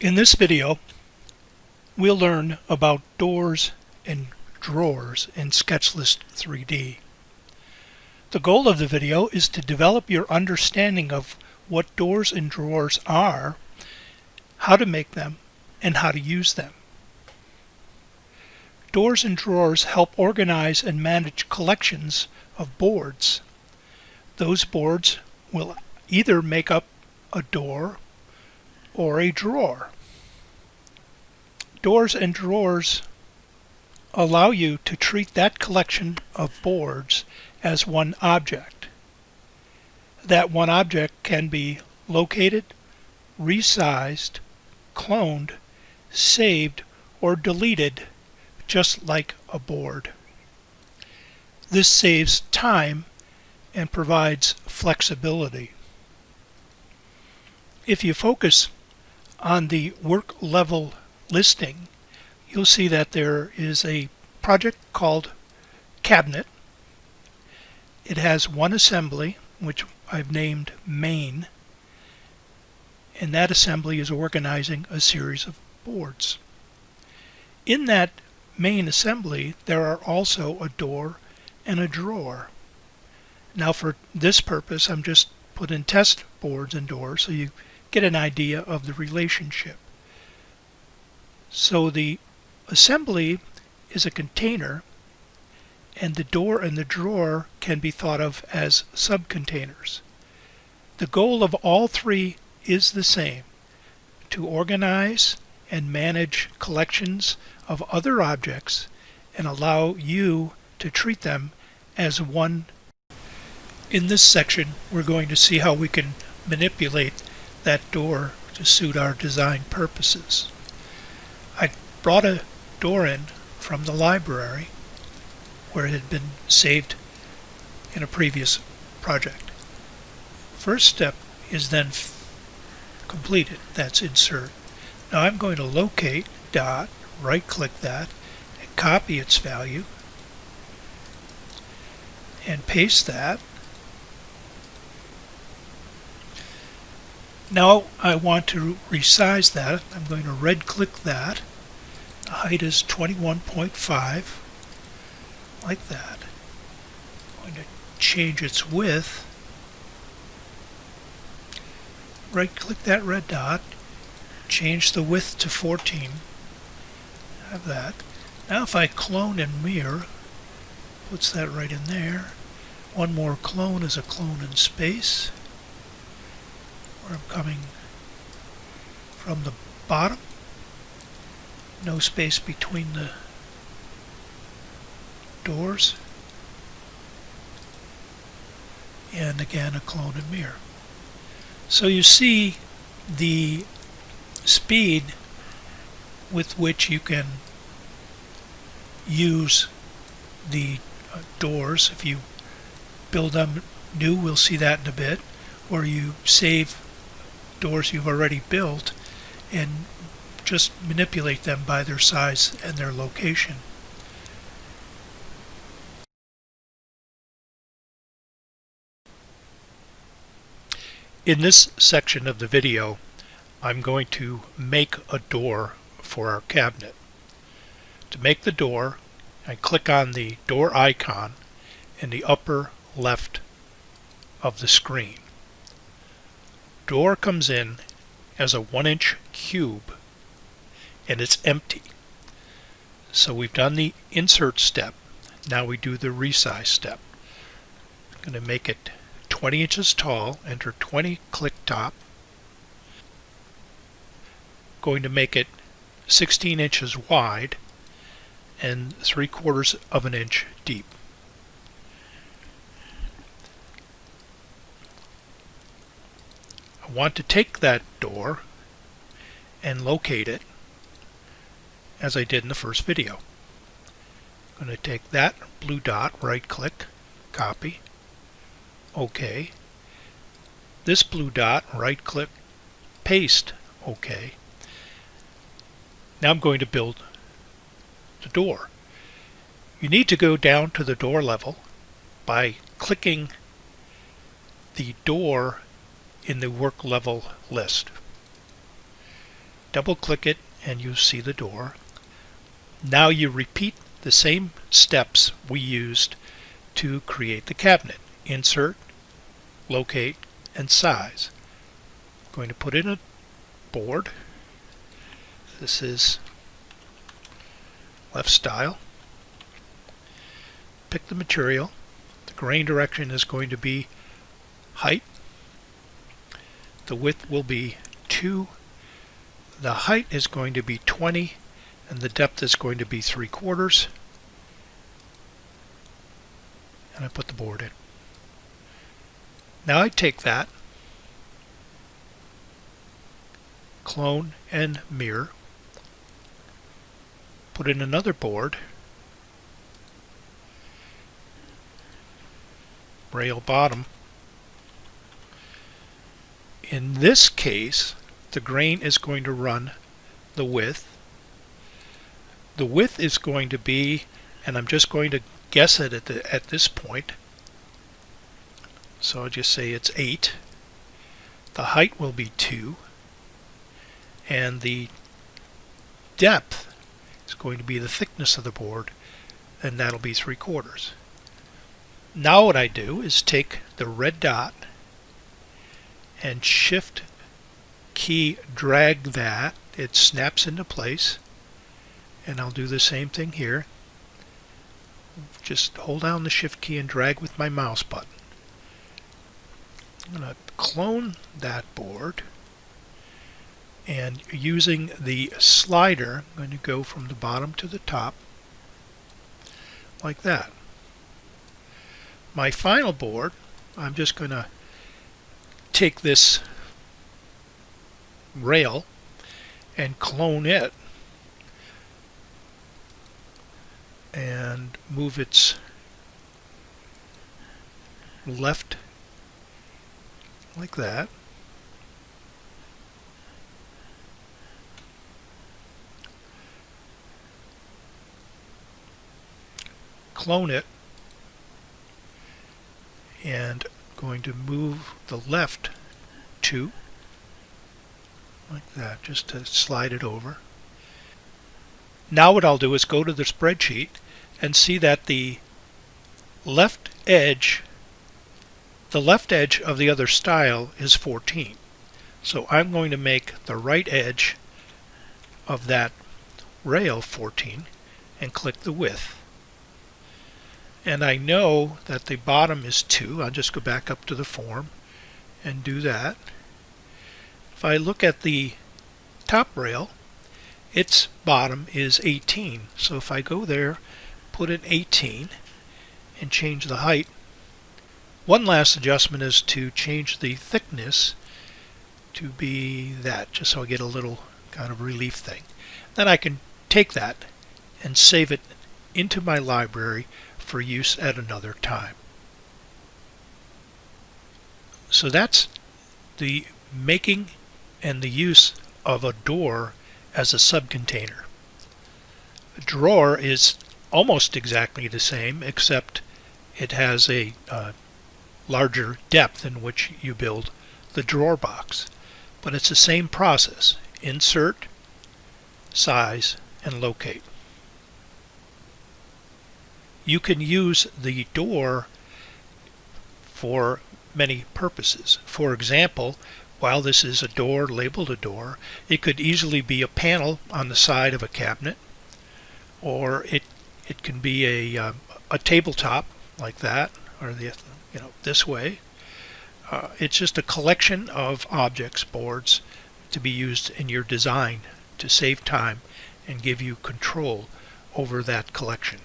In this video, we'll learn about doors and drawers in Sketchlist 3D. The goal of the video is to develop your understanding of what doors and drawers are, how to make them, and how to use them. Doors and drawers help organize and manage collections of boards. Those boards will either make up a door or a drawer. Doors and drawers allow you to treat that collection of boards as one object. That one object can be located, resized, cloned, saved, or deleted, just like a board. This saves time and provides flexibility. If you focus on the work level listing, you'll see that there is a project called Cabinet. It has one assembly, which I've named Main, and that assembly is organizing a series of boards. In that main assembly, there are also a door and a drawer. Now for this purpose, I'm just putting test boards and doors so you get an idea of the relationship. So the assembly is a container, and the door and the drawer can be thought of as subcontainers. The goal of all three is the same: to organize and manage collections of other objects and allow you to treat them as one. In this section, we're going to see how we can manipulate that door to suit our design purposes. I brought a door in from the library where it had been saved in a previous project. First step is then completed. That's insert. Now I'm going to locate dot, right click that, and copy its value and paste that. Now I want to resize that. I'm going to red click that. The height is 21.5, like that. I'm going to change its width. Right click that red dot, change the width to 14. Have that. Now if I clone and mirror, puts that right in there. One more clone is a clone in space, where I'm coming from the bottom. No space between the doors. And again, a clone and mirror. So you see the speed with which you can use the doors. If you build them new, we'll see that in a bit, or you save doors you've already built and just manipulate them by their size and their location. In this section of the video, I'm going to make a door for our cabinet. To make the door, I click on the door icon in the upper left of the screen. Door comes in as a 1-inch cube and it's empty. So we've done the insert step. Now we do the resize step. I'm going to make it 20 inches tall, enter 20, click top. Going to make it 16 inches wide and 3/4 of an inch deep. I want to take that door and locate it as I did in the first video. I'm going to take that blue dot, right click, copy, OK. This blue dot, right click, paste, OK. Now I'm going to build the door. You need to go down to the door level by clicking the door in the work level list. double click it and you see the door. Now you repeat the same steps we used to create the cabinet. Insert, locate, and size. I'm going to put in a board. This is left style. Pick the material. The grain direction is going to be height. The width will be 2. The height is going to be 20, and the depth is going to be 3/4. And I put the board in. Now I take that, clone and mirror, put in another board, rail bottom. In this case, the grain is going to run the width. The width is going to be, and I'm just going to guess it at this point, so I'll just say it's 8. The height will be 2, and the depth is going to be the thickness of the board, and that'll be 3/4. Now what I do is take the red dot and shift key drag that. It snaps into place, and I'll do the same thing here. Just hold down the shift key and drag with my mouse button. I'm going to clone that board, and using the slider I'm going to go from the bottom to the top like that. My final board, I'm just going to take this rail and clone it and move its left like that. Clone it, and going to move the left 2 like that, just to slide it over. Now what I'll do is go to the spreadsheet and see that the left edge of the other style is 14. So I'm going to make the right edge of that rail 14 and click the width. And I know that the bottom is 2. I'll just go back up to the form and do that. If I look at the top rail, its bottom is 18. So if I go there, put in 18 and change the height. One last adjustment is to change the thickness to be that, just so I get a little kind of relief thing. Then I can take that and save it into my library for use at another time. So that's the making and the use of a door as a subcontainer. A drawer is almost exactly the same, except it has a larger depth in which you build the drawer box. But it's the same process: insert, size, and locate. You can use the door for many purposes. For example, while this is a door, labeled a door, it could easily be a panel on the side of a cabinet, or it can be a tabletop like that, or this way. It's just a collection of objects, boards, to be used in your design to save time and give you control over that collection.